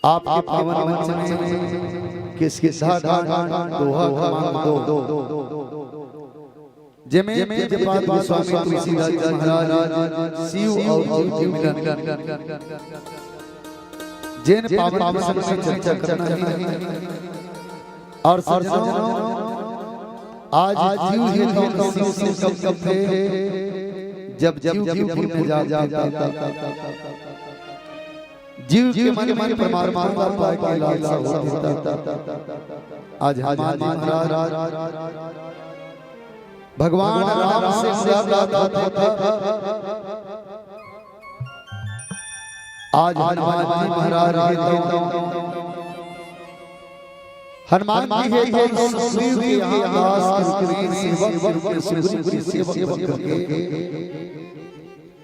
आपके पावन मंच में किसके साथ दोहा दो जेमे जपात गोस्वामी तुलसीदास जी महाराज शिव और जीव के मिलन जिन पावन समय में चर्चा करना है और आज जीव है तो शिव कब थे जब जीव में जाता जीव के मन में परमात्मा पाए के लालसा होता आज हमारे महाराज भगवान राम से मुलाकात था आज हनुमान जी महाराज हनुमान जी है सुग्रीव के आवास के सेवक करके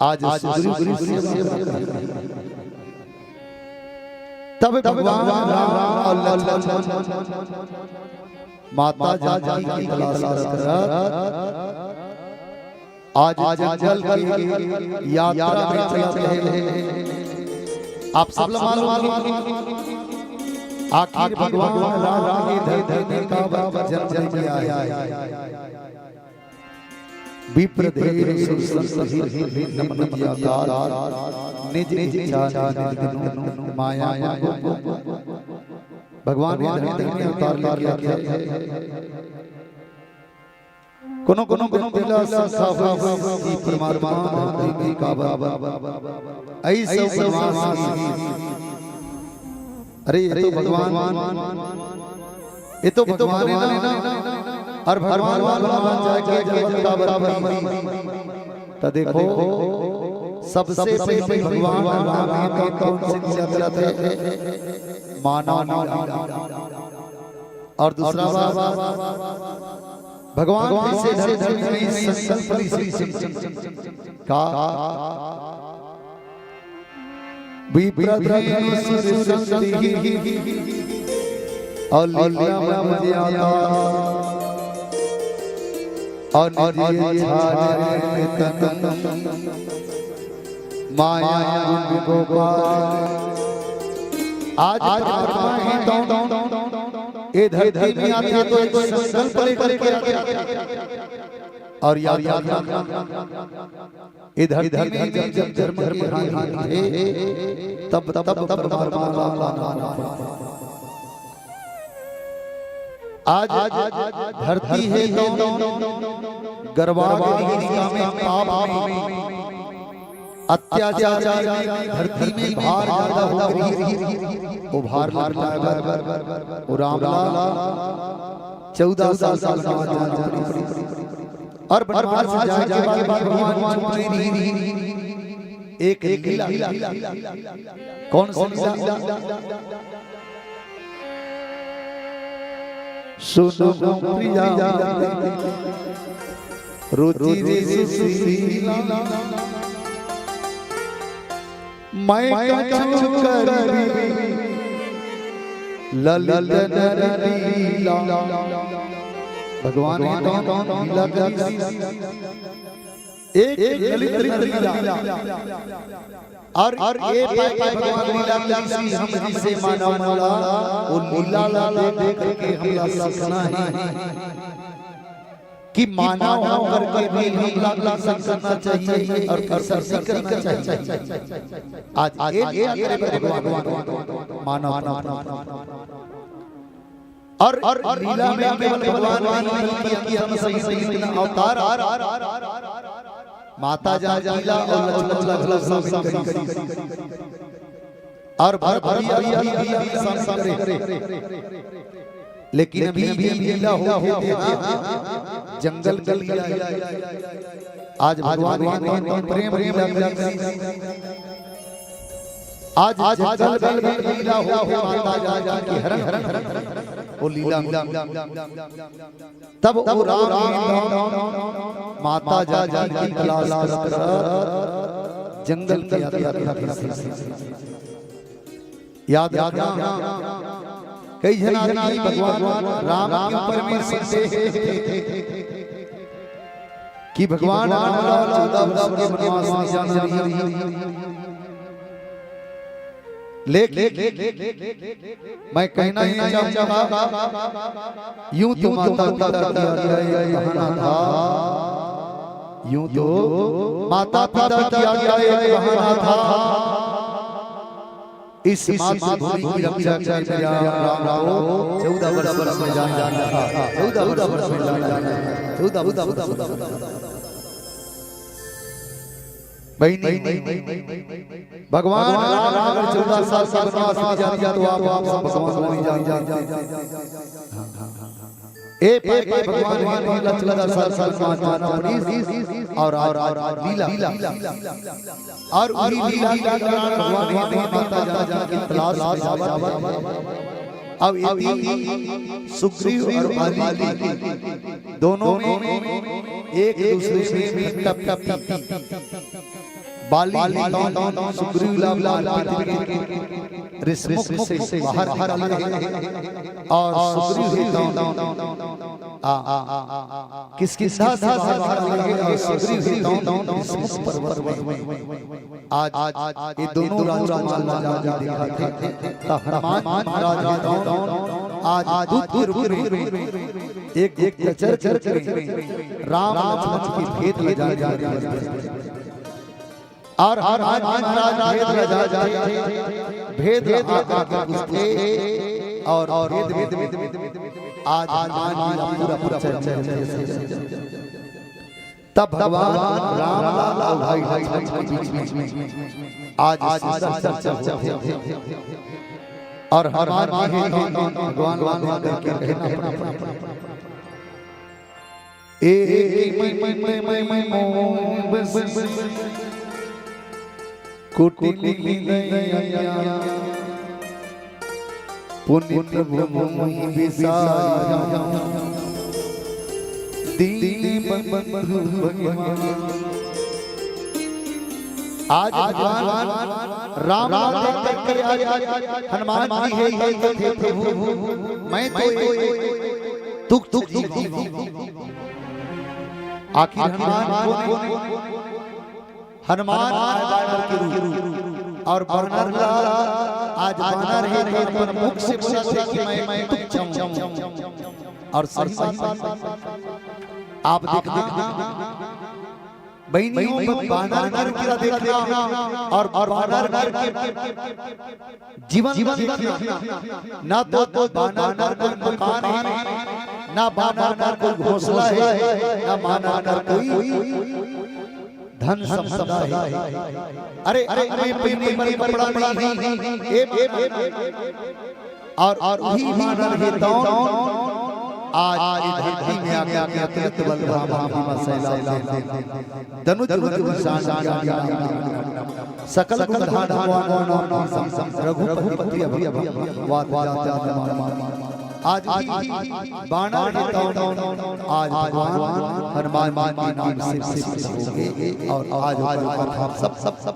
आज सुग्रीव की सेवा तब भगवान राम और लक्ष्मण माता जानकी की तलाश कर आज जल की यात्रा में चल रहे हैं। आप सब लोग मालूम आखिर भगवान राम ने धरती का जन्म किया है। विप्रदेव नमन किया निज निज जान माया भगवान ने धरती में अवतार किया कोनो दिला साफ परमात्मा धरती का बाबा ऐसे अरे ये तो भगवान है ना और भगवान बन जाए जगत का बराबर तो देखो सबसे पहले भगवान राम ने कौन सी यात्रा थे मानव और दूसरा भगवान से धरती में संकल्प का विप्रदेव और माया आज ये धरती में आते तो एक संकल्प लेकर के और याद इधर में जब धर्म की हानि थे तब आज धरती है तो गर्भावस्था में पाप में अत्याचार धरती में भार ज्यादा हो रही वो भार लगता है वो रामलाला 14 साल और बनवास से जाने के बाद भगवान चुप नहीं एक लीला कौन सी लीला सुनो प्रिया रुचि सुशीला मैं कछु करी ललित लीला भगवान ने तो लीला करी एक ललित लीला और ये पाए भगवान लीला करी हम जिसे मानव माला वो लीला देख करके हमला सीखना है कि मानव होकर के भी हमला करना चाहिए और सरसी करना चाहिए। आज ये करे भगवान मानव और लीला में केवल भगवान नहीं बल्कि हम सही अवतार माता जा लीला और लक्ष्मण और भरत करे लेकिन अभी लीला होते जंगल का लीला आज भगवान ने प्रेम लीला आज जंगल में लीला हो माता जा की हरण वो लीला तब वो राम माता जा की तलाश कर जंगल के याद रखना कई जना भगवान राम के ऊपर में से कि भगवान 14 वर्ष के वनवास में जाना मैं कहना ही चाहूंगा यूं तो माता पिता बहाना था यूं तो माता पिता की बहाना था इस मातृभूमि की रक्षा करने राम 14 वर्ष में जाना था 14 वर्ष में जाना 14 नहीं भगवान अगर 14 साल का वनवास में जा दिया तो आप भगवान नहीं जान ए भगवान ने 14 साल माना और लीला और उन्हीं लीला भगवान ने माता जा की तलाश अब सुग्रीव और बाली दोनों में एक दूसरे में टप बाली सुग्रीव लाल रिसमुख से बाहर और सुग्रीव किसकी साथ सुग्रीव पर्वत में आज ये दोनों राजा देखा था हनुमान महाराज आज दूत रूप में एक चर राम लक्ष्मण की भेंट ले जा और भेद और आज पूरा तब भगवान राम लाला भाई बीच में आज और भगवान करके पुण्य भूमि विसारा दीन बंधु भगवान आज राम हनुमान जी है प्रभु मैं तो तुक आखिर हनुमान और वानर आज वानर है पर मुख से बोला थे कि मैं तुक जाऊं और सही आप देखना बहनियों वानर की देखना और वानर के जीवन ना तो वानर कोई मकान है ना वानर कोई घोंसला है ना वानर कोई धन संपदा है। अरे मैं पहले कपड़ा नहीं और वही वानर है तो आज धरती में आके अतिरिक्त बल धनुष सकल रघुपति आज बाणर आज भगवान हनुमान के नाम से और आज सब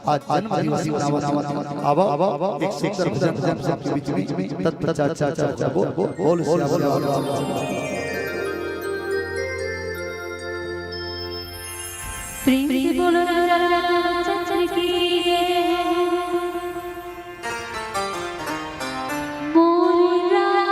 आज जन्म दिवस अब एक शिक्षक के बीच में तत्प्रचार बोल प्रेम से बोलो रामचंद्र की मोर राम।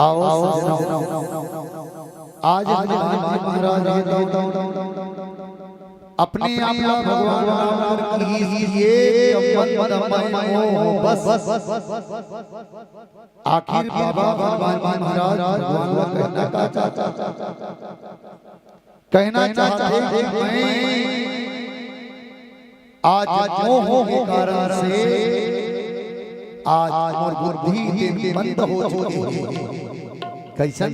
आओ आज महाराज अपने आप भगवान बस आखिर बाबा भगवान महाराज कहना चाहते हैं मैं आज मोह के कारण से आज और बुद्धि मंद हो चुकी है। कैसा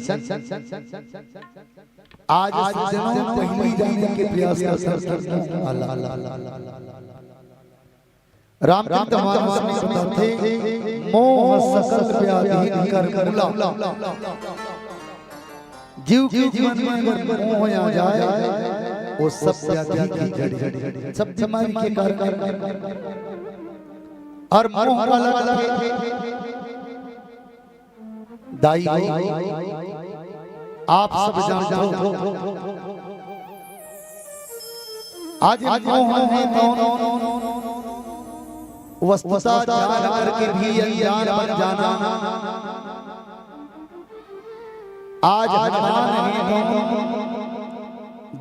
आज सज्जनों पहली जाने के प्रयास करते हैं। अल्लाह रामचंद्र महाराज बताते मोह सकल व्याधि कर मूला। जीव के जीवन में अगर मोह आ जाए वो सब व्याधि की जड़ सब बीमारी के कारण और मोह का लगा दाई आप सब जानते हो आज मोह है तो वस्तुता जान करके भी अनजान बन जाना। आज अनजान है तो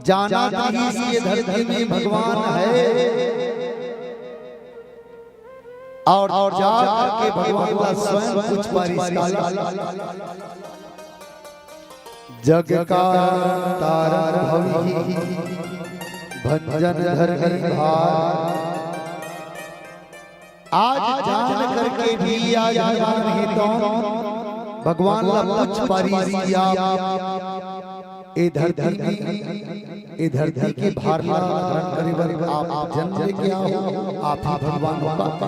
जाना भी इस धरती में भगवान है और जा करके भगवान का स्वयं कुछ परिष्कार जग का तारा भवी भंजन धर भार। आज जान करके भी आज है तो भगवान का कुछ परिष्कार ए धरती के भार करीब आप जन्म लेके आओ आप ही भगवान का।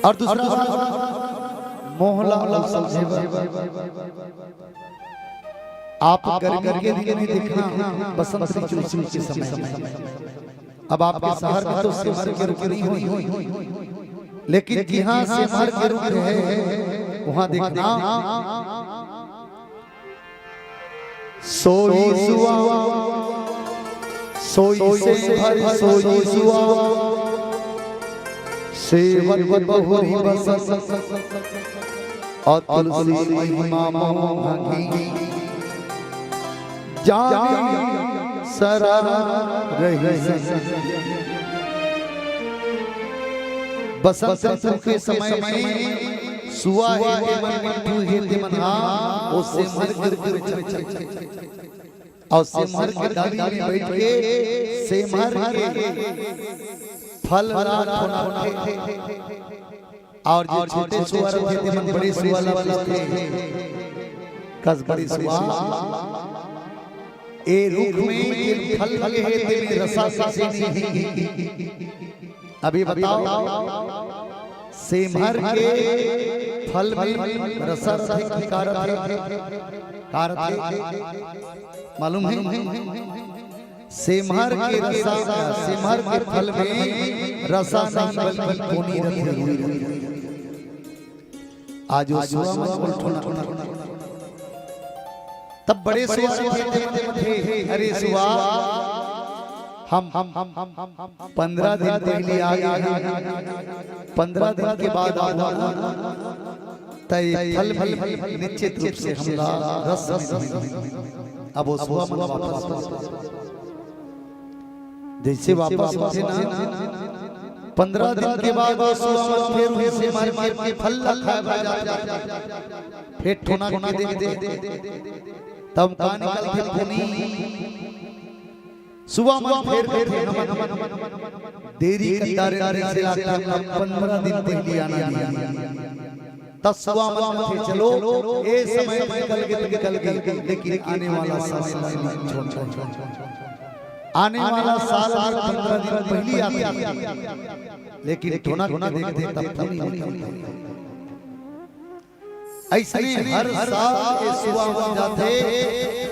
और दूसरा मोहला आप घर के नहीं देखना बसंत ऋतु के समय। अब आपके शहर में तो सिमर के रुक नहीं हुई, लेकिन जहाँ सिमर के रुक है वहाँ देखना सोई सुआ सोई से भर सोई सुआ सेवन बहुरी बस और तुलसी महिमा मोहनी जानी सरा रही। बसंत ऋतु के समय में सुआ है के मन मिठू है ते मना उससे मर गिर और सिमर के डाली में बैठ के सिमर के फल और जो छोटे सुअर थे मन बड़ी सुआ लगते कस बड़ी सुआ ए रुख में फल लगे हैं तेरे रसा से नहीं। अभी बताओ सिमर के फल में रसा से कारक मालूम है? सिमर के रसा सिमर के फल में रसा नहीं बल्कि कोनी रखी हुई। आज वो सुआ तब बड़े सुआ थे अरे सुआ हम 15 दिन पहले आ गए 15 दिन के बाद तय फल निश्चित रूप से हमला रस में अब वो सुआ वापस जैसे वापस होते ना 15 दिन के बाद वो सुआ फिर से मार के फल खाया फिर ठोना दे तब का निकल के पुनी सुबह मन फिर देरी कतारे से आके 15 दिन पहले आना तब सुबह मन थे चलो ए समय निकल गए लेकिन आने वाला समय आने वाला साल 15 दिन पहले आता लेकिन ठोना देखते तब नहीं। ऐसे हर साल के सुबह हो जाते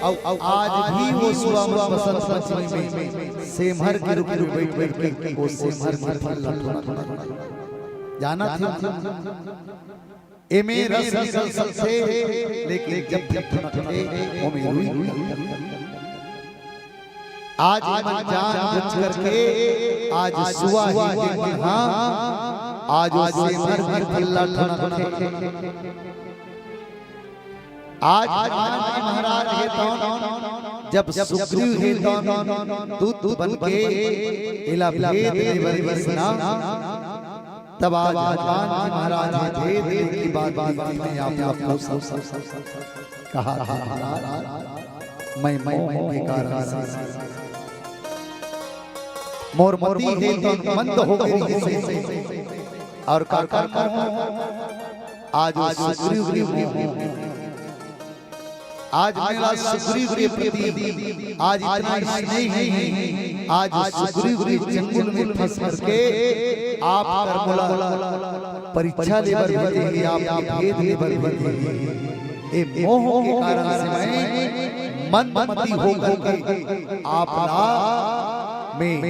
और आज भी वो सुबह में बसंत पंचमी में सिमर के रुक बैठ के वो सिमर के फल जाना था एमे रस निकल से लेकिन जब वो में हुई आज मन जान बच करके आज सुआ ही दिन हाँ आज उसे भर भर खिल्ला ठनक आज महाराज हे तो जब सुग्रीव हे तो दूत बन के इला भेद विवरणा तब आज भगवान जी महाराज हे भेद की बात में आप लोग सब कहा मैं के कारण से मोरमती है तो मंद हो गई और काका आज सुग्रीव आज मेरा सुग्रीव के प्रति आज इतना स्नेह है आज सुग्रीव के जंगल में फंस करके आप कर्मला परीक्षा लेबर बनेंगे आप भेद लेबर बनेंगे ए मोह के कारण से मैं मनमती हो करके आप में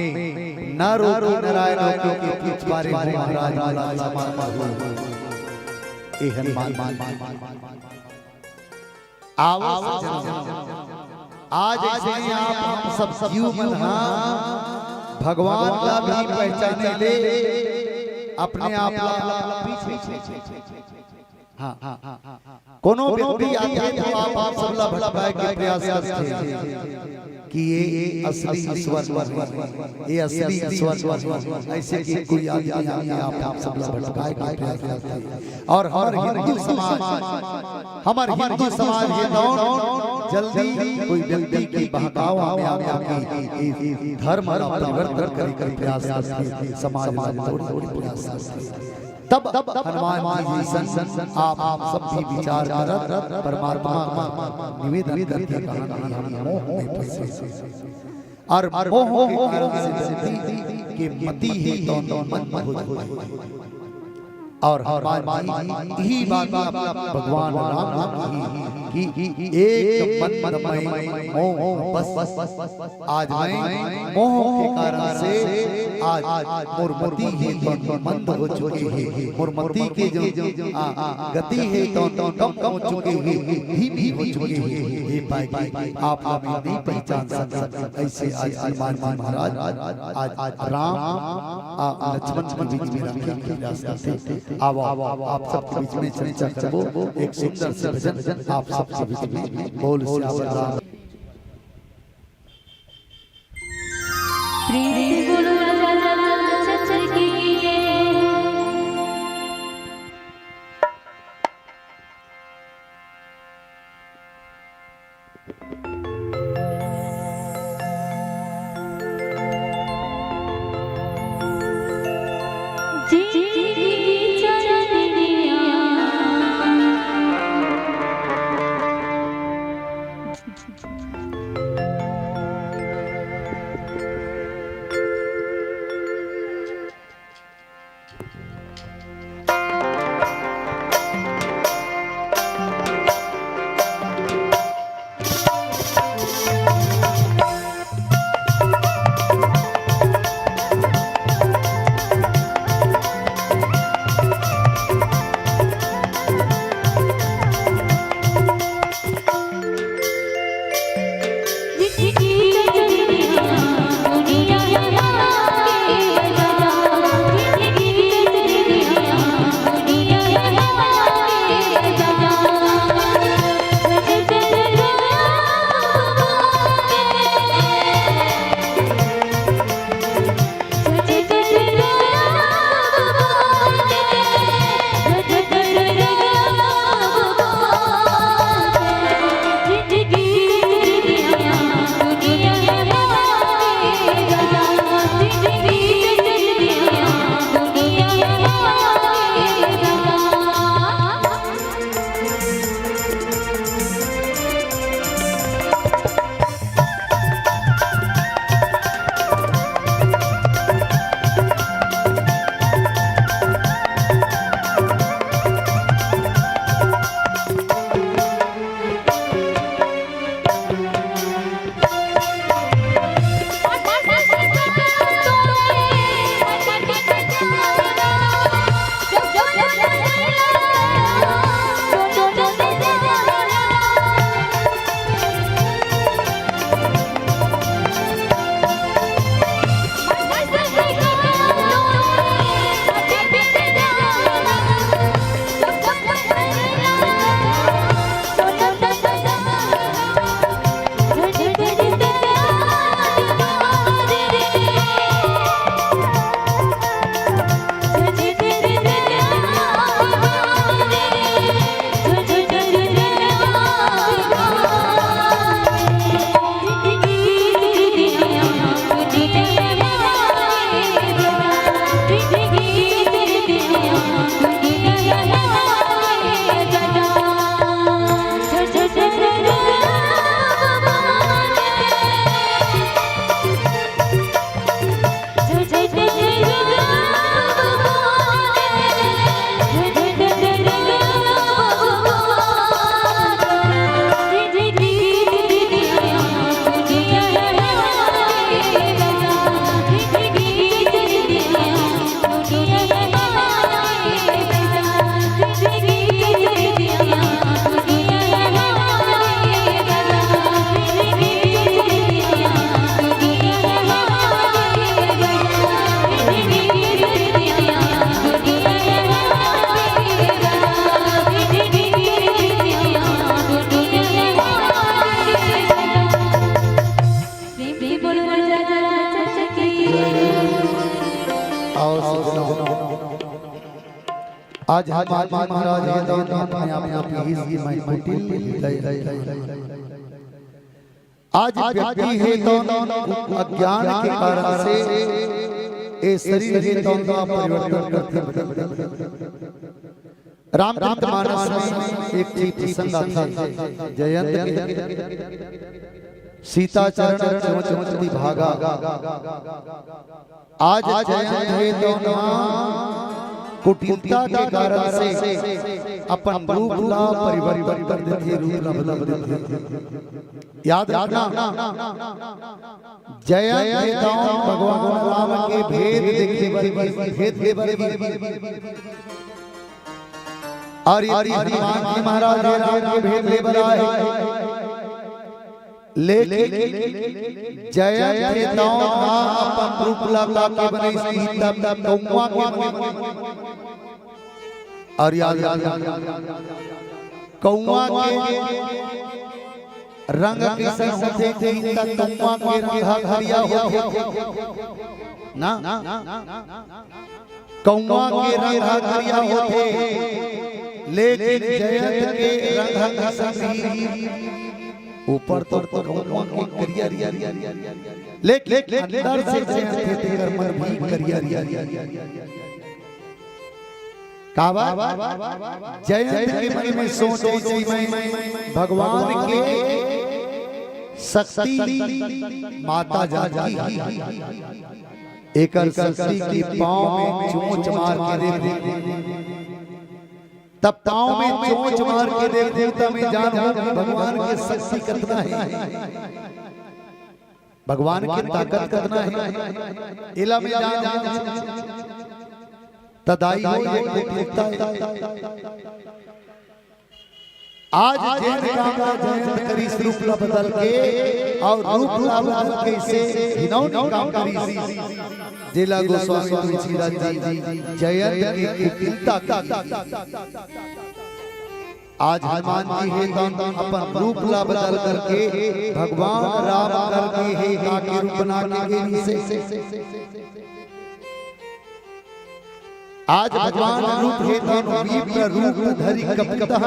न रोको नारायण के पीछ बारे महाराज महाराज ए हनुमान आज ऐसे आप हम सब जीव मन भगवान का भी पहचाने ले अपने आप कोनो व्यक्ति आते तो आप सबला भटकाए के प्रयास करते हैं कि ये असली ईश्वर ये असली ईश्वर ऐसे कि कोई आदमी आप सबला भटकाए के प्रयास करते हैं और हमारे हिंदू समाज ये दौड़ जल्दी कोई व्यक्ति की बहकाव में आके धर्म का परिवर्तन करने का प्रयास करते हैं समाज में दौड़ प्रयास करते हैं तब हनुमान जी सन आप सब भी विचार करत परमात्मा निवेदन करके कहानी हम मोह में फंसे और मोह के कारण से व्यक्ति के मति है तो मन हो और हनुमान जी यही बात भगवान राम की एक मन में मोह बस आज मैं मोह के कारण से आज मुरमती है तो मंद हो चुके हैं मुरमती के जो गति है तो कम हो चुके हैं धीमी हो चुके हैं ये पाई आप हमें नहीं पहचान सकते ऐसे आज हनुमान जी महाराज आज राम लक्ष्मण के बीच में रखे के प्रयास करते आओ आप सबके बीच में चर्चा करो एक सुंदर सा भजन आप सबके बीच में बोल सियावर राम प्रीति बोलो राजा की आज हनुमान जी महाराज है तो अपने आप ही मैं कुटिल आज व्यक्ति है तो अज्ञान के कारण से ये शरीर है तो परिवर्तन करते रामचरितमानस में एक चीज प्रसंग आता है जयंत सीता चरण चमचमती भागा आज जयंत है तो कुटिलता के कारण से अपन रूप ला परिवर्तन कर देते रूप ला बदल देते याद रखना जयंत भगवान राम के भेद देखे और हनुमान जी महाराज राम के भेद ले बनाए लेकिन जयंत अपन रूप ला के बने सीता कौवा के और याद कौवा के रंग के संग कौवा के रंग हरिया ना कौवा के रंग हरिया होते लेकिन जयंत के रंग संग ऊपर तो कौवा के करिया लेकिन अंदर से जयंत के कर्म भी करिया काबा जयंत के मन में सोचे मैं भगवान के शक्ति माता जानकी एक शक्ति की पांव में चोंच मार के देख तब पांव में चोंच मार के देख देवता में जान भगवान की शक्ति कितना है भगवान की ताकत कितना है इला में जान तदाई हो ये कुटिलता आज जयंत का जयंत करी रूप ला बदल के और रूप ला बदल के इसे हिनौनी काम करी जिला गोस्वामी तुलसीदास जी जयंत की कुटिलता आज हनुमान जी है तो अपन रूप ला बदल करके भगवान राम करके है काके रूप बना के से आज भगवान रूप है तो विप्र रूप धरि कपिता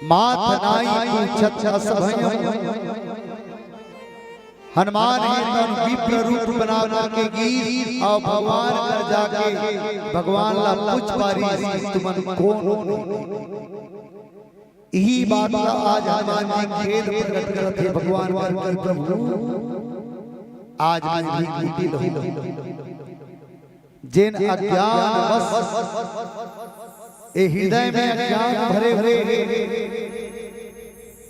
माथ नाई छछ सभय हनुमान है तो विप्र रूप बना के गीत और भगवान कर जाके भगवान ला पूछ पारी तुमन कौन यही बात आज हनुमान जी खेल प्रकट करते भगवान कर प्रभु आज मैं भी कुटिल हूं जिन अज्ञान बस ए हृदय में अज्ञान भरे हुए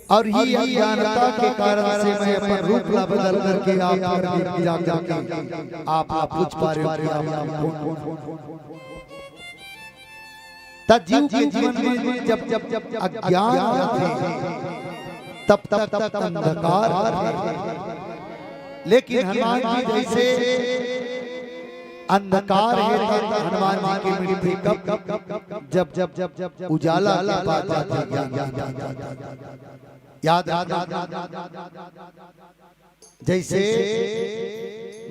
और ही अज्ञानता के कारण से मैं अपन रूप ला बदल करके आप पूछ पा रहे हो तब जीव के जीवन में जब अज्ञान तब अंधकार लेकिन हनुमान जी जैसे अंधकार है हनुमान जी की मृत्यु कब जब उजाला के पास जाते याद जैसे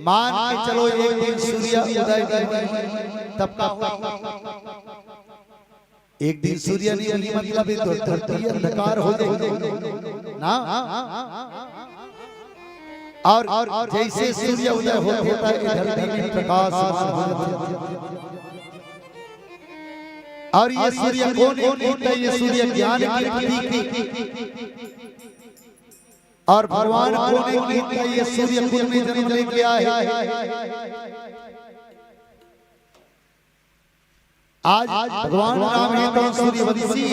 मान के चलो एक दिन सूर्य उदय तब एक दिन सूर्य नहीं मतलब तो धरती अंधकार हो जाएगी ना और जैसे सूर्य उदय होता है धरती में प्रकाश और ये सूर्य कौन होता है ये सूर्य ज्ञान की प्रतीक और भगवान कौन होता है ये सूर्य कुल में जन्म लेके आए आज भगवान राम है तो सूर्यवंशी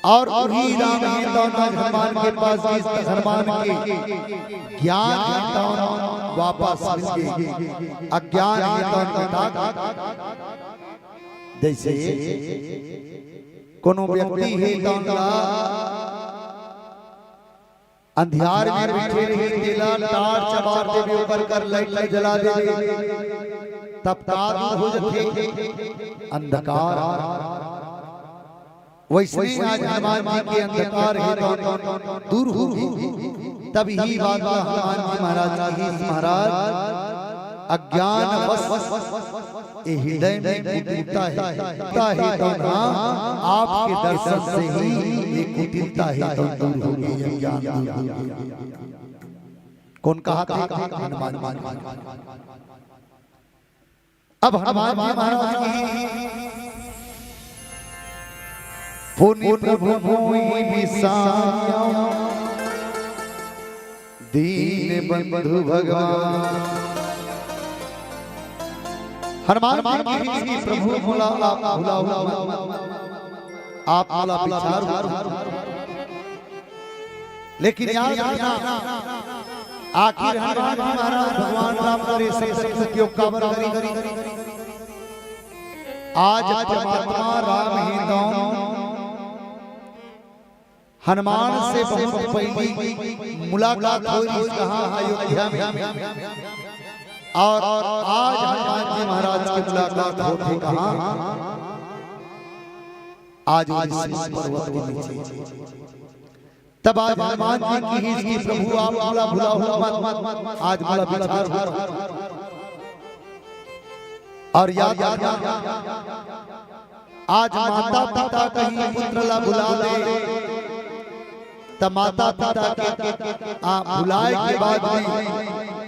और वही राम है तो हनुमान के पास हनुमान के ज्ञान है तो वापस मिल गए अज्ञान है तो जैसे कोनो व्यक्ति है तो अंधियार में बैठे रहे दिला टार्च मारते भी ऊपर कर लाइट जला दे तब काबू हो जाते अंधकार वैसे आज हनुमान जी के अंधकार है दूर हो तब ही बात हनुमान जी महाराज अज्ञान बस ये हृदय में कुटिलता है तो ना आपके दर्शन से ही ये कुटिलता है तो दूर होगी ये ज्ञान कौन कहा था हनुमान अब हनुमान जी महाराज की पुनि प्रभु मोहि बिसाया दीन बंधु भगवान हनुमान जी प्रभु भोला आप भोला विचार लेकिन याद रखना आखिर हनुमान जी महाराज भगवान राम करे से क्यों काबर करी आज परमात्मा राम ही तो हनुमान से बहुत पहली मुलाकात हुई कहां अयोध्या में और आज हनुमान जी महाराज की मुलाकात होती कहां आज पर्वत के नीचे तब आज हनुमान जी की ही प्रभु आप भुला आज बड़ा विचार और याद आज माता पिता कहीं पुत्र ला बुला ले तब माता पिता के बुलाए के बाद भी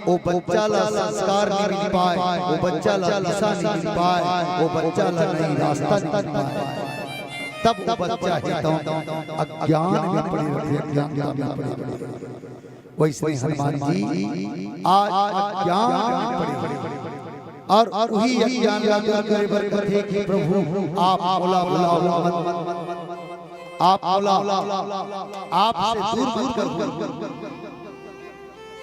वो बच्चा ला संस्कार नहीं मिल पाए वो बच्चा ला दिशा नहीं मिल पाए वो बच्चा ला नहीं रास्ता नहीं मिल पाए तब वो बच्चा ही तो अज्ञान में पड़े रहे अज्ञानता में पड़े वैसे हनुमान जी आज अज्ञान में पड़े और वही अज्ञान का दूर करे बरकत है कि प्रभु आप भोला आप आपसे दूर कर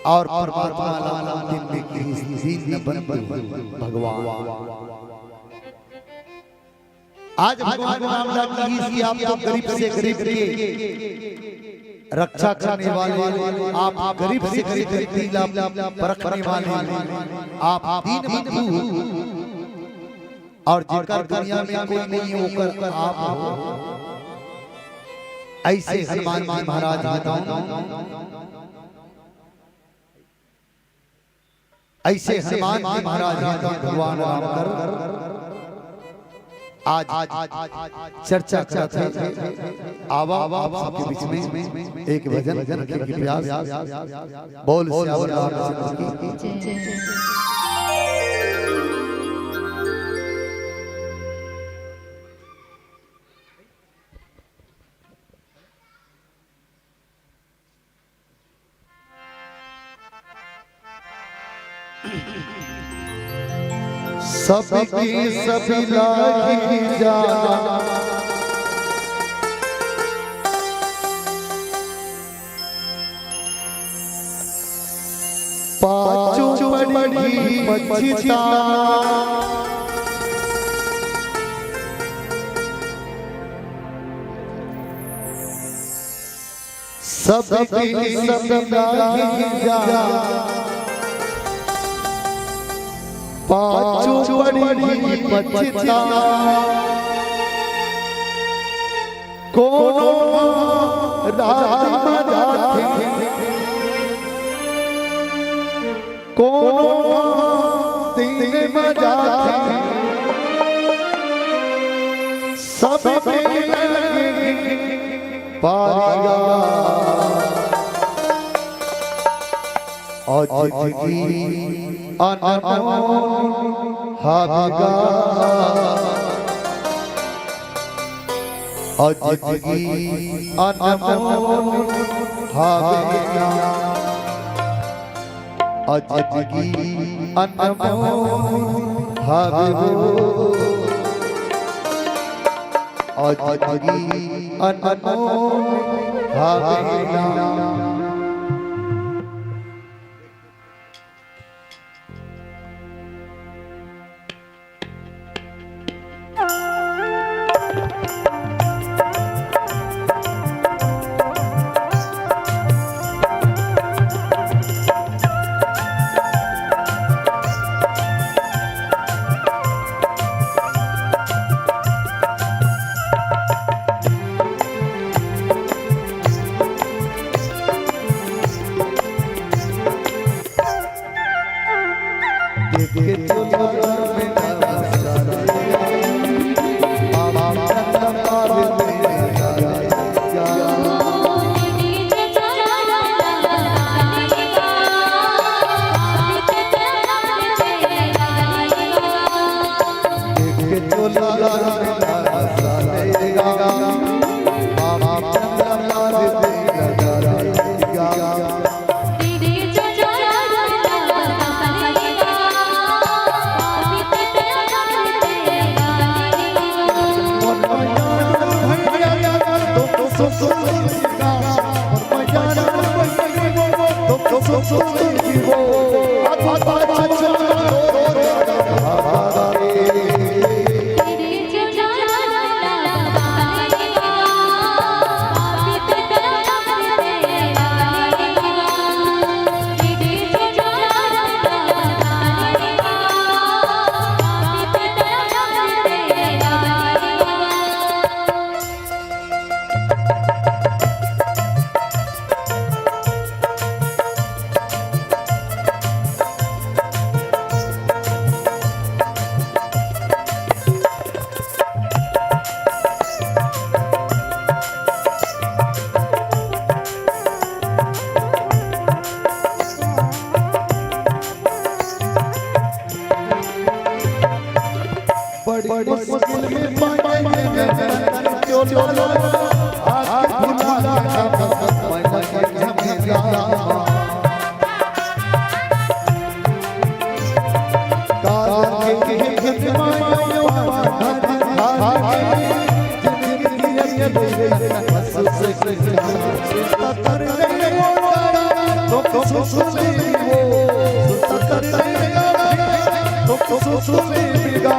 और परमात्मा दिन में की न बन भगवान आज भगवान मामला की आप तो गरीब से गरीब के रक्षा करने वाले आप गरीब से गरीब व्यक्ति परखने वाले आप दीन बंधु और जिनकर दुनिया में कोई नहीं होकर आप हो ऐसे हनुमान जी महाराज बताओ ऐसे हनुमान जी महाराज भगवान राम कर आज चर्चा करते हैं आवा आप सबके बीच में एक भजन के प्रयास बोल श्याम रामचंद्र की सबकी सभी लागी जाना पांचों बड़ी मच्छिता सबकी सभी लागी जाना पांचों बड़ी मच्छिता कोनो रात जाते कोनो दिन में जाते सब पारिया अजगी अनमोल हाबिगा अजगी अनमोल हाबिगा अजगी अनमोल हाबिगा अजगी अनमोल हाबिगा बड़ी मुश्किल में पाएंगे क्यों चलो आके भुला मैं लगे झमेला काल के खिदमायो जिंदगी ये बस से कर तो सुनी वो कर तो सुनी बिगा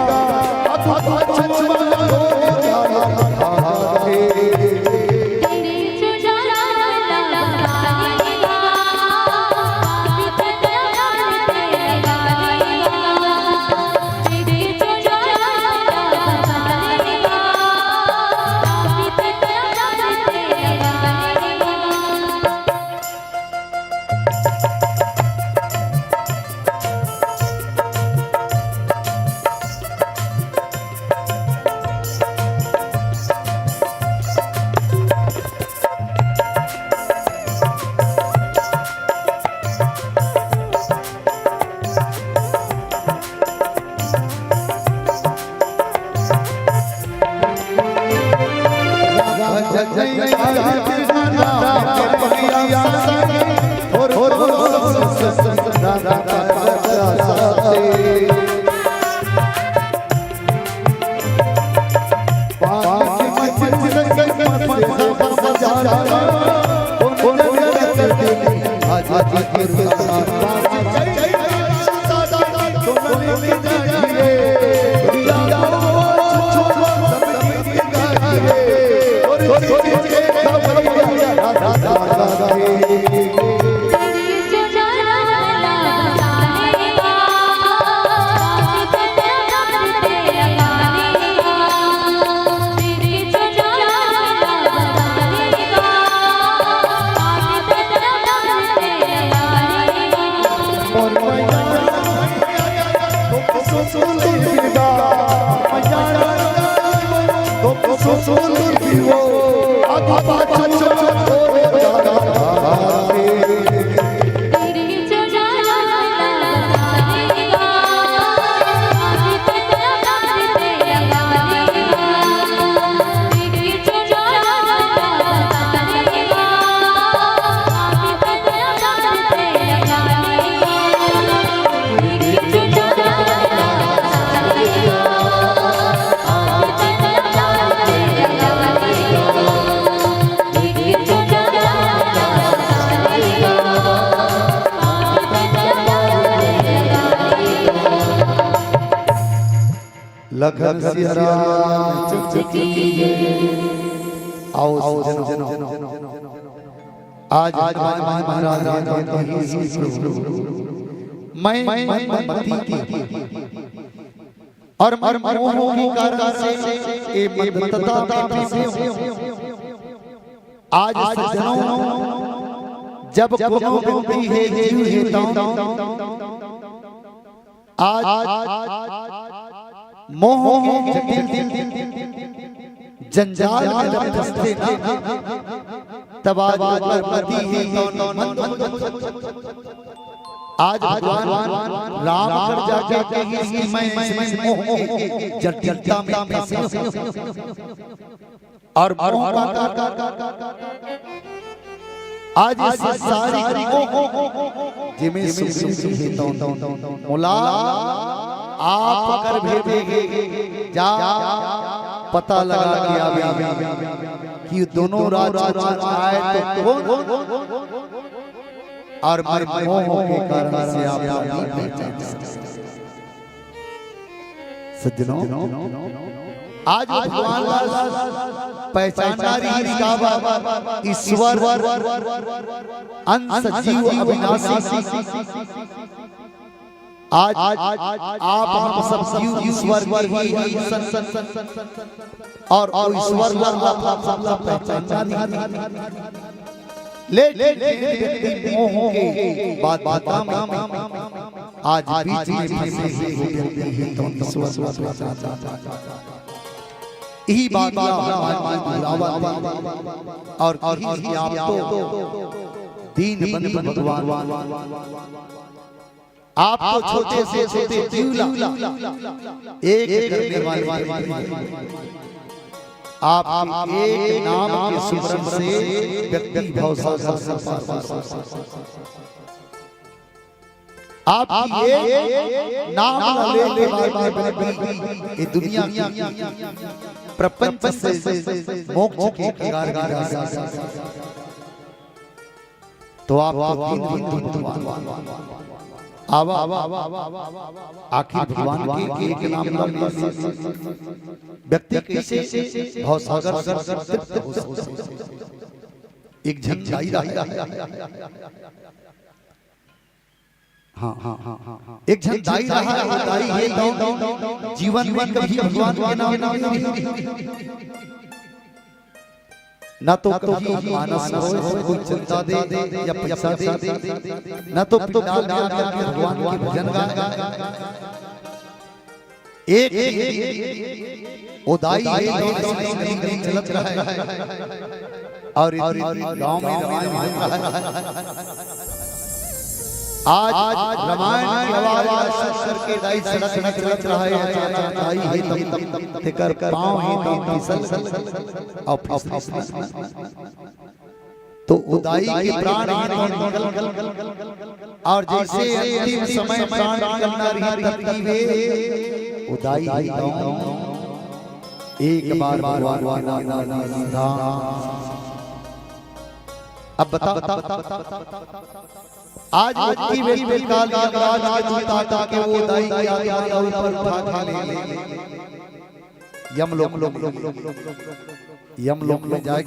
लखन सिया आओ आज महाराज मैं भक्ति की और मोह की कारण से ये मतदाता से आज सज्जनों जब कोनो व्यक्ति है जीव है आज मोह के जंजाल में जब फंसते ना तब आज पति है आज भगवान राम कर जाके कही कि मैं मोह के जटिलता में फंसे और मोह आज इस सारी जिमे सुखी मुला आप कर भेजेंगे जा पता लगा कि दोनों राजकुमार आए तो और मोह के कारण से आप नहीं पहचान। सज्जनों, आज भगवान पहचानदारी ईश्वर अंश जीव अविनाशी। आज आप हम सब जीव ईश्वर ही और ईश्वर सब पहचानदारी ले मोह के बात आज बीच में फंसे हैं तो ईश्वर यही बात और आप दीन बंधु भगवान आप तो छोटे से छोटे जीवला एक करने वाले आप एक नाम के सुमरन से व्यक्ति भवसागर से आप ये नाम लेने वाले ये दुनिया की प्रपंच से मोक्ष के कारगर तो आप आखिर भगवान के एक नाम व्यक्ति कैसे भवसागर एक झंझाई एक झंझाई जीवन में कभी भगवान के नाम ना तो कभी मानस कोई चिंता दे या पैसा दे, ना तो भगवान के भजन गाए। एक उदाई चलत रहा है और गांव में आज रामायण की आवाज शस्त्र के दाई सड़क चलत रहा है दाई है तब तेकर पांव है तब फिसल और फिसल तो उदाई के प्राण और जैसे अंतिम समय प्राण निकलना रही तरकीबे उदाई एक बार भगवान अब बता आज की वेल काल आज के दूता के वो दाई की आत्मा ऊपर उठा ले यमलोक में जाए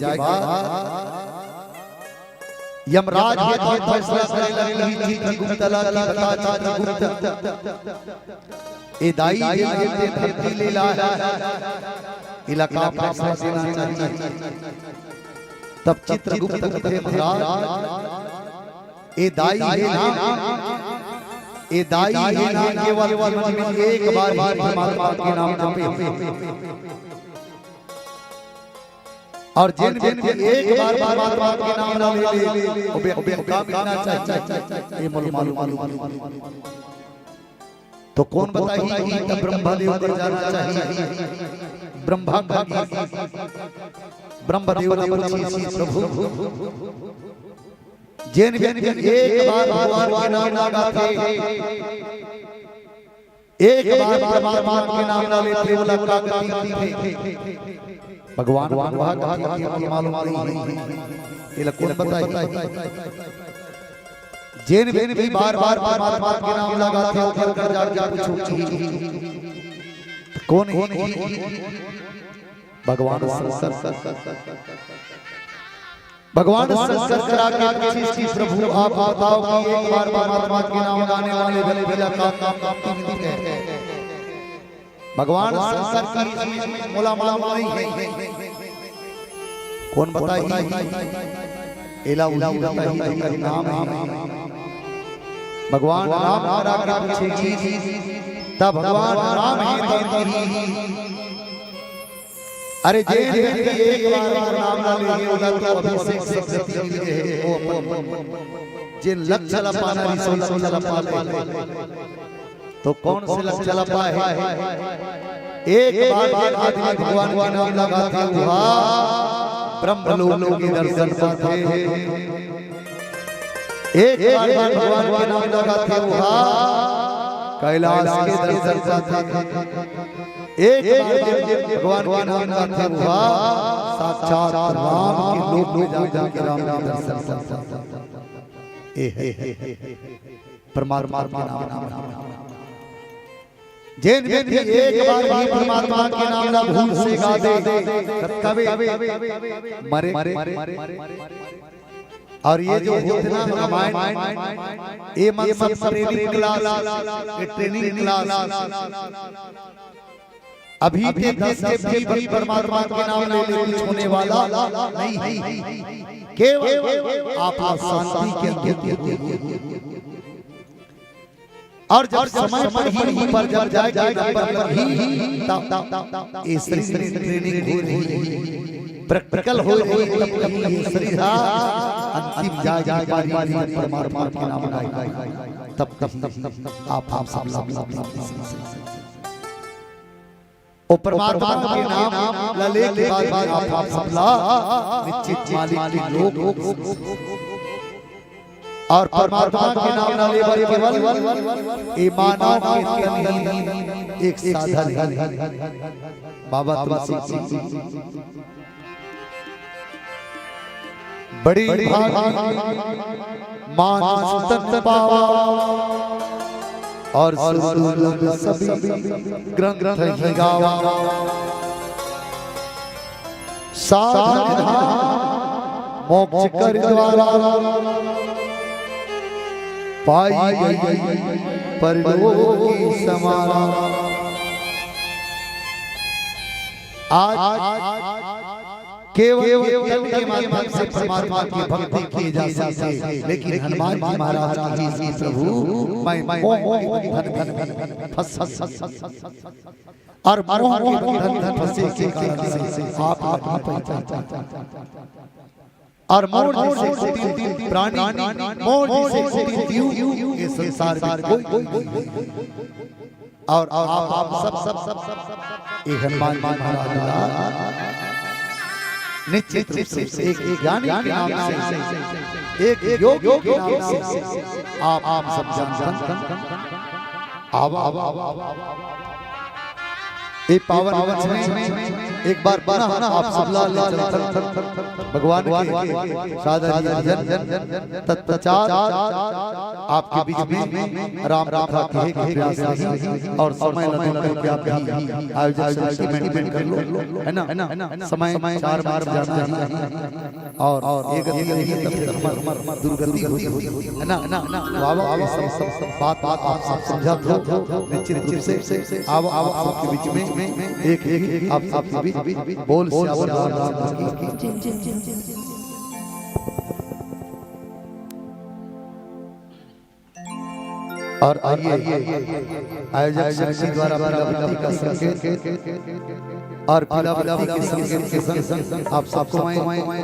यमराज के फैसला करे लगी चित्रगुप्तला की बता चित्रगुप्त ए दाई ये धरती लीला इलाका फैसला देना चाहिए। तब चित्रगुप्त कहते महाराज ए दाई है ना केवल एक बार परमात्मा के नाम जपे और जिन एक बार परमात्मा के नाम ना ले वो बेवकूफ मिलना चाहिए ये मालूम तो कौन बताइए कि ब्रह्मदेव पर जाना चाहिए। ब्रह्मदेव ने पूछी प्रभु जिन एक बार भगवान के नाम लगा थे एक बार परमात्मा के नाम ना लेते वो लगा थे भगवान मालूम नहीं ये कौन बताइए। जिन भी बार परमात्मा के नाम लगा थे ऊपर कर जा पूछो कौन भगवान संसर्ग करा के पूछी प्रभु आप बताओ कि एक बार परमात्मा के नाम गाने वाले भले भला काम है। भगवान संसर्ग की मोला नहीं है कौन बताइए एला बताइए नाम भगवान राम करा के पूछेगी तब भगवान राम है अरे जे एक बार नाम ना लेंगे उधर तो अभिषेक शक्ति मिलती है वो अपन जिन लक्ष्य लपाना रिसोल लपा ले तो कौन से लक्ष्य लपा है। एक बार आदमी भगवान का नाम लगाते हुआ ब्रह्मलोक के दर्शन पाते हैं। एक बार भगवान का नाम लगाते हुआ कैलाश के दर्शन पाते हैं। एक बार भगवान का नाम लेते हुआ साक्षात राम के लोक में जाके राम का दर्शन करता। परमात्मा का नाम जिन भी एक बार भी परमात्मा के नाम ला भूल से गा दे कभी मरे और ये जो इतना रामायण ये मन सब ट्रेनिंग क्लास ये ट्रेनिंग क्लास अभी के 10 के भी परमात्मा के नाम ले कुछ होने वाला नहीं है केवल आप शांति के अंदर और जब समय पर ही पर जब जाएगा पर ही ये शरीर ट्रेनिंग हो रही है प्रैक्टिकल हो रही है तब ये शरीर अंतिम जाएगा बारी परमात्मा के नाम गाएगा तब आप सब ओ परमात्मा के नाम लले के बाद आप सबला निश्चित मालिक के लोग और परमात्मा के नाम ले केवल ईमानों के तन एक साधन है बाबा तुलसी बड़ी भागी मान तन पावा और सुरलोक सभी ग्रंथ ही गावा साधन मोक्ष कर द्वारा पाई परलोकी समारा आज केवल के माध्यम से परमात्मा की भक्ति की जा सकती है लेकिन हनुमान जी महाराज की प्रभु मैं धन फंस और मोह के बंधन फंसे के कारण से आप अपनी पहचान और मोर जैसे कोटि प्राणी मोर जैसे कोटि जीव ये संसार में कोई और आप सब एक हनुमान महाराज निश्चित रूप से एक ज्ञानी के नाम से एक योगी के नाम से आप सब जानते ये पावन में एक बार पुनः आप सब भगवान के तत्पश्चात आपके बीच में राम कथा कहे के प्रयास और समय लगाकर के आप आयोजन मैनेजमेंट कर लो है ना समय 4 बार जाना है और एक गति दुर्गति होती है ना बाबा सब बात आप सब समझा दो निश्चित रूप से आप आपके बीच में एक आप आपके बीच बोल और आइए आयोजक शक्ति द्वारा पिलावती का संकेत और पिलावती के संकेत के संग आप सबको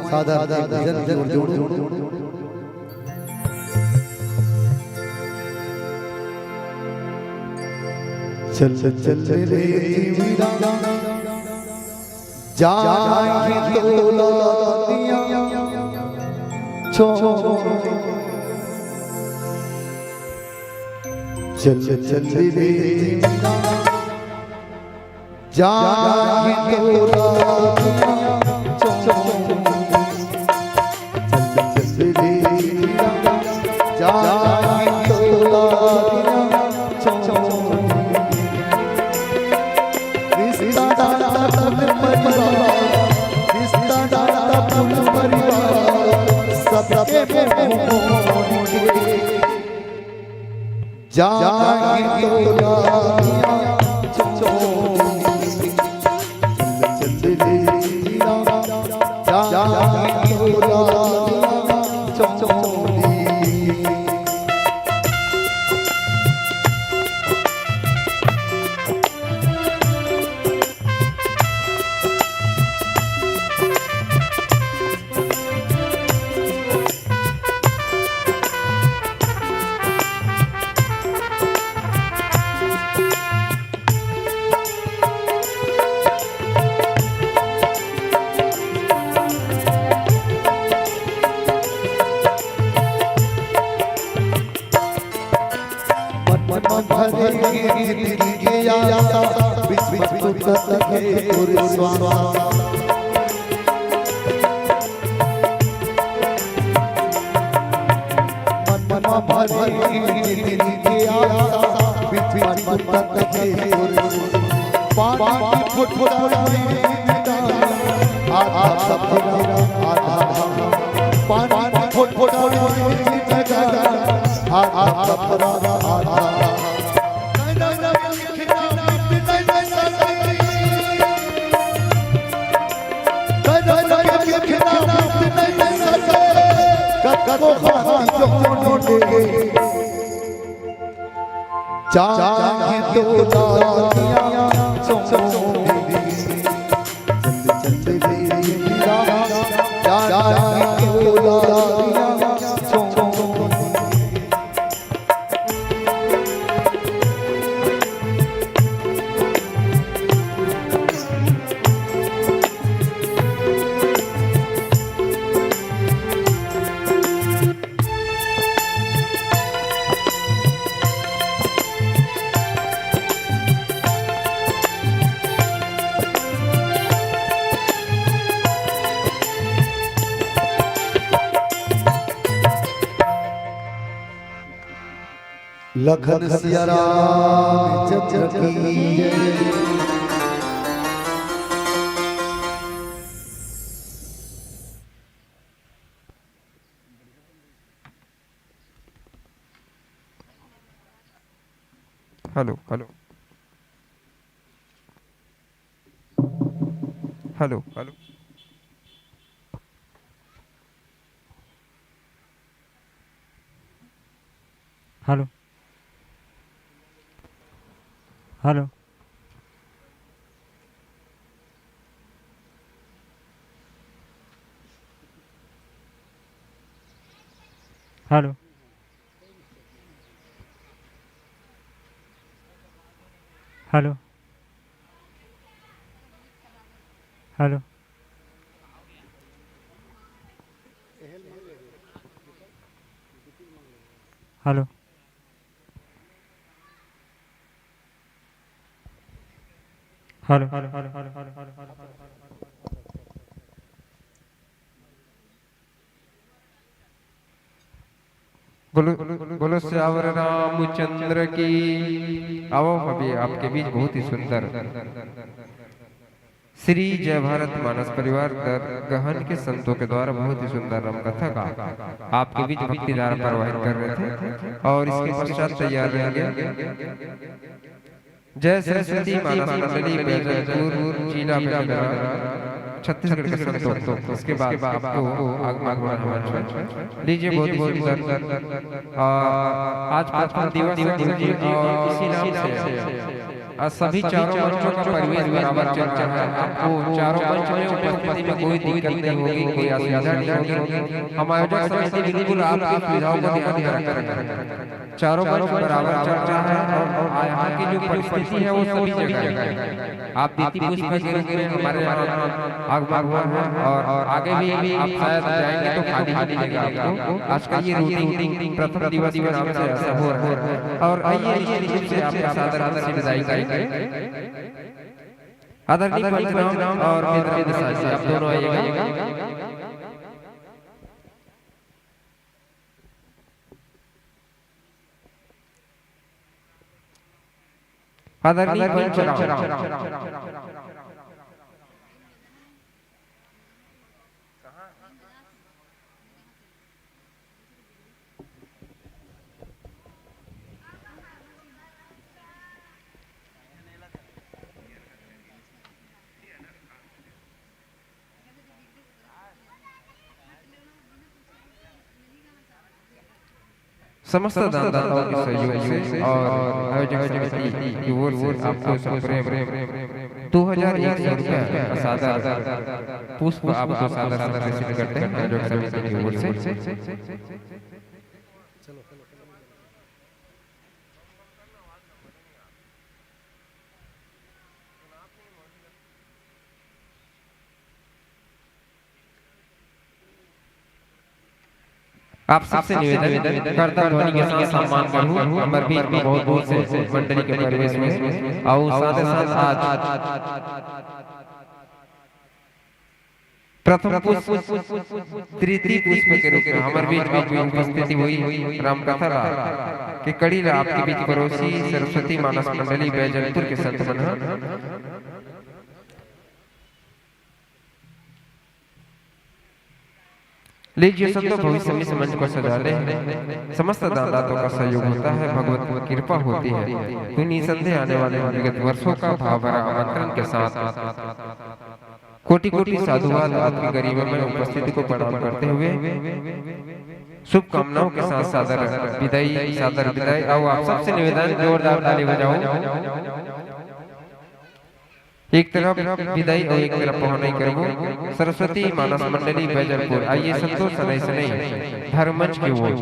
सादर भजन जोड़ चल चल रे जीवा जाए तो दिया छो चल चल रे जीवा जाए तो दिया छो चल चल रे जीवा जाए तो जाए तो लाया हमारे दिल के आशा पृथ्वी पर तके पानी फुटफुटाए आधा सब तेरा आधा पानी फुटफुटाए आधा सब तेरा आधा चाहे तो लालियां सोने चल चाहे तो लालियां सोने लखन सिया राम चंद्र की जय। Hello hello hello hello hello hello hello hello hello hello hello बोलो बोलो श्यावर रामचंद्र की। आओ अभी आपके बीच बहुत ही सुंदर श्री जय भारत मानस परिवार गहन के संतों के द्वारा बहुत ही सुंदर राम कथा का आपके बीच भक्ति धारा प्रवाहित कर रहे थे और इसके पश्चात तैयार रहेंगे जय सरस्वती मानस मंडली बैजलपुर जिला छत्तीसगढ़ के संतों। इसके बाद आपको आगमन लीजिए बहुत बहुत आज प्रथम दिवस और इसी नाम से सभी चारों मंचों का परिवेश बराबर चल रहा है। आपको चारों मंच में उपस्थिति में कोई दिक्कत नहीं होगी, कोई असुविधा नहीं होगी। हम आयोजक समिति बिल्कुल आपकी सुविधाओं को ध्यान रखेंगे। चारों मंच बराबर चल रहा है और यहाँ की जो परिस्थिति है वो सभी जगह है। आप दीति पुष्प के रूप में हमारे आगमन हुआ है और आगे भी आप शायद जाएंगे तो खाली खाली मिलेगा आपको। आज का ये रूटीन प्रथम दिवस के नाम से ऐसा हो रहा है और आइए से आपका सादर से विदाई करेंगे। आदरणीय पंचनाम और मित्र साथी आप दोनों आइएगा। आदरणीय पंचनाम समस्त दानदाताओं के सहयोग से और आयोजक समिति की ओर से आपको संप्रेम 2100 रुपये सादर पुष्प आपको सादर रसीद करते हैं आयोजक समिति की ओर से। आप सबसे निवेदन करता ध्वनि के साथ सम्मान करूं अमर भी बहुत बहुत से मंडली के परिवेश में और साथ ही साथ आज प्रथम पुष्प तृतीय पुष्प के रूप में हमारे बीच में उपस्थिति हुई राम कथा के कड़ी ला आपके बीच पड़ोसी सरस्वती मानस मंडली बैजलपुर के संत बना लीजिए संतों भविष्य में मंच को सजा ले समस्त दाताओं का सहयोग होता है भगवत की कृपा होती है तो निसंदेह आने वाले विगत वर्षों का भाव भरा आमंत्रण के साथ कोटि कोटि साधुवाद आपकी गरिमा में उपस्थिति को प्रणाम करते हुए शुभकामनाओं के साथ सादर विदाई आओ आप सबसे निवेदन जोरदार ताली बजाओ एक तरफ विदाई और एक तरफ पहुंचाई करबो सरस्वती मानस मंडली बैजलपुर आइए संतोष सदै सनै धर्मंच की ओर